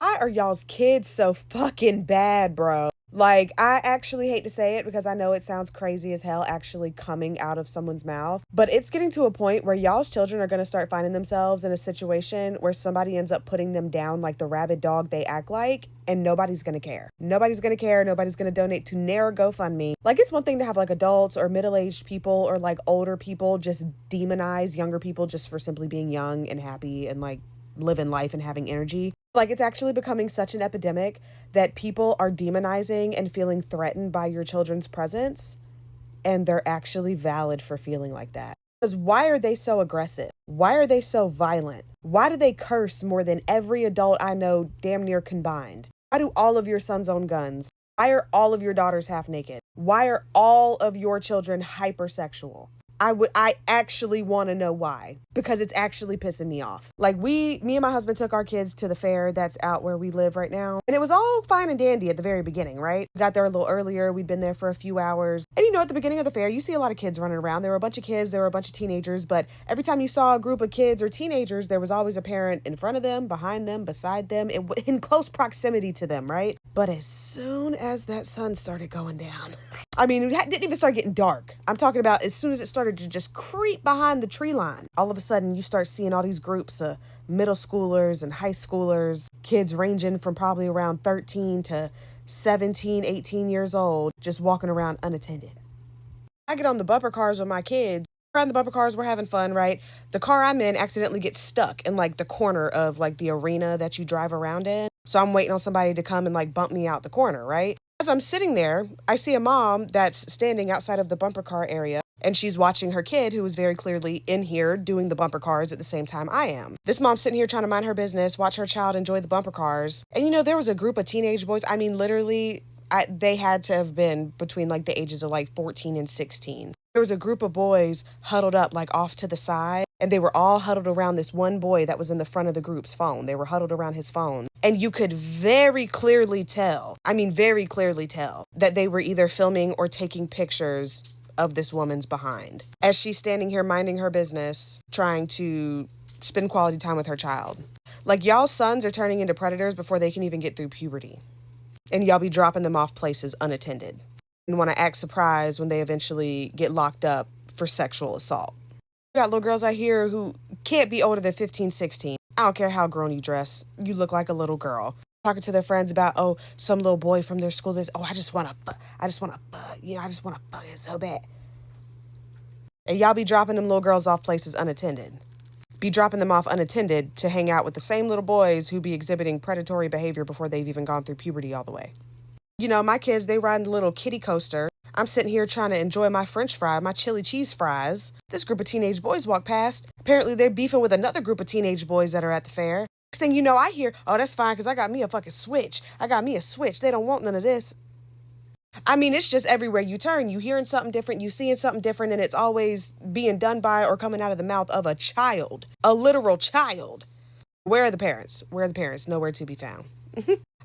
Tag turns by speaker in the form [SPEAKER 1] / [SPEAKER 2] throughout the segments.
[SPEAKER 1] Why are y'all's kids so fucking bad, bro? Like, I actually hate to say it because I know it sounds crazy as hell actually coming out of someone's mouth, but it's getting to a point where y'all's children are going to start finding themselves in a situation where somebody ends up putting them down like the rabid dog they act like, and nobody's going to care. Nobody's going to care. Nobody's going to donate to Nair or GoFundMe. Like, it's one thing to have like adults or middle-aged people or like older people just demonize younger people just for simply being young and happy and like living life and having energy. Like, it's actually becoming such an epidemic that people are demonizing and feeling threatened by your children's presence, and they're actually valid for feeling like that. Because why are they so aggressive? Why are they so violent? Why do they curse more than every adult I know damn near combined? Why do all of your sons own guns? Why are all of your daughters half naked? Why are all of your children hypersexual? I actually want to know why, because it's actually pissing me off. Like, me and my husband took our kids to the fair that's out where we live right now. And it was all fine and dandy at the very beginning, right? We got there a little earlier. We'd been there for a few hours. And at the beginning of the fair, you see a lot of kids running around. There were a bunch of kids, there were a bunch of teenagers, but every time you saw a group of kids or teenagers, there was always a parent in front of them, behind them, beside them, in close proximity to them, right? But as soon as that sun started going down, I mean, it didn't even start getting dark. I'm talking about as soon as it started to just creep behind the tree line. All of a sudden, you start seeing all these groups of middle schoolers and high schoolers, kids ranging from probably around 13 to 17, 18 years old, just walking around unattended. I get on the bumper cars with my kids. Around the bumper cars, we're having fun, right? The car I'm in accidentally gets stuck in like the corner of like the arena that you drive around in. So I'm waiting on somebody to come and like bump me out the corner, right? As I'm sitting there, I see a mom that's standing outside of the bumper car area, and she's watching her kid who is very clearly in here doing the bumper cars at the same time I am. This mom's sitting here trying to mind her business, watch her child enjoy the bumper cars. And there was a group of teenage boys. I mean, literally, they had to have been between like the ages of like 14 and 16. There was a group of boys huddled up like off to the side, and they were all huddled around this one boy that was in the front of the group's phone. They were huddled around his phone. And you could very clearly tell, that they were either filming or taking pictures of this woman's behind as she's standing here minding her business, trying to spend quality time with her child. Like, y'all's sons are turning into predators before they can even get through puberty. And y'all be dropping them off places unattended and want to act surprised when they eventually get locked up for sexual assault. We got little girls out here who can't be older than 15, 16. I don't care how grown you dress. You look like a little girl. Talking to their friends about, some little boy from their school is, I just want to fuck it so bad. And y'all be dropping them little girls off places unattended. Be dropping them off unattended to hang out with the same little boys who be exhibiting predatory behavior before they've even gone through puberty all the way. My kids, they ride the little kiddie coaster. I'm sitting here trying to enjoy my french fry, my chili cheese fries. This group of teenage boys walk past. Apparently, they're beefing with another group of teenage boys that are at the fair. Next thing you know, I hear, that's fine because I got me a fucking switch. I got me a switch. They don't want none of this. I mean, it's just everywhere you turn. You hearing something different, you seeing something different, and it's always being done by or coming out of the mouth of a child. A literal child. Where are the parents? Where are the parents? Nowhere to be found.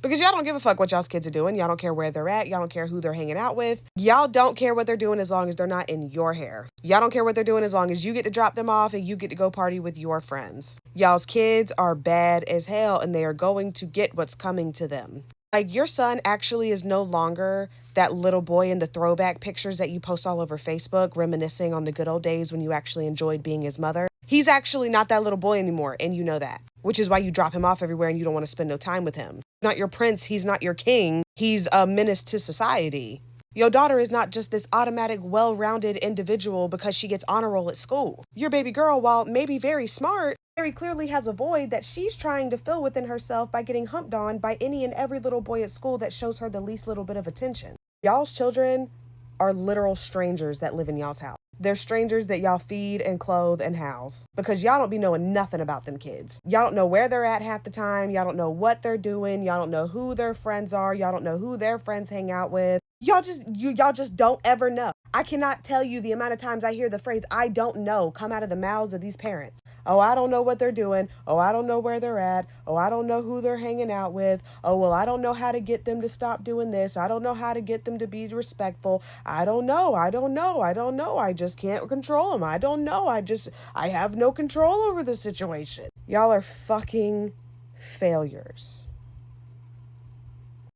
[SPEAKER 1] Because y'all don't give a fuck what y'all's kids are doing. Y'all don't care where they're at. Y'all don't care who they're hanging out with. Y'all don't care what they're doing as long as they're not in your hair. Y'all don't care what they're doing as long as you get to drop them off and you get to go party with your friends. Y'all's kids are bad as hell, and they are going to get what's coming to them. Like, your son actually is no longer that little boy in the throwback pictures that you post all over Facebook, reminiscing on the good old days when you actually enjoyed being his mother. He's actually not that little boy anymore, and you know that, which is why you drop him off everywhere and you don't want to spend no time with him. He's not your prince. He's not your king. He's a menace to society. Your daughter is not just this automatic, well-rounded individual because she gets honor roll at school. Your baby girl, while maybe very smart, very clearly has a void that she's trying to fill within herself by getting humped on by any and every little boy at school that shows her the least little bit of attention. Y'all's children are literal strangers that live in y'all's house. They're strangers that y'all feed and clothe and house because y'all don't be knowing nothing about them kids. Y'all don't know where they're at half the time. Y'all don't know what they're doing. Y'all don't know who their friends are. Y'all don't know who their friends hang out with. Y'all just don't ever know. I cannot tell you the amount of times I hear the phrase, I don't know, come out of the mouths of these parents. Oh, I don't know what they're doing. Oh, I don't know where they're at. Oh, I don't know who they're hanging out with. Oh, well, I don't know how to get them to stop doing this. I don't know how to get them to be respectful. I don't know. I just can't control them. I don't know. I have no control over the situation. Y'all are fucking failures.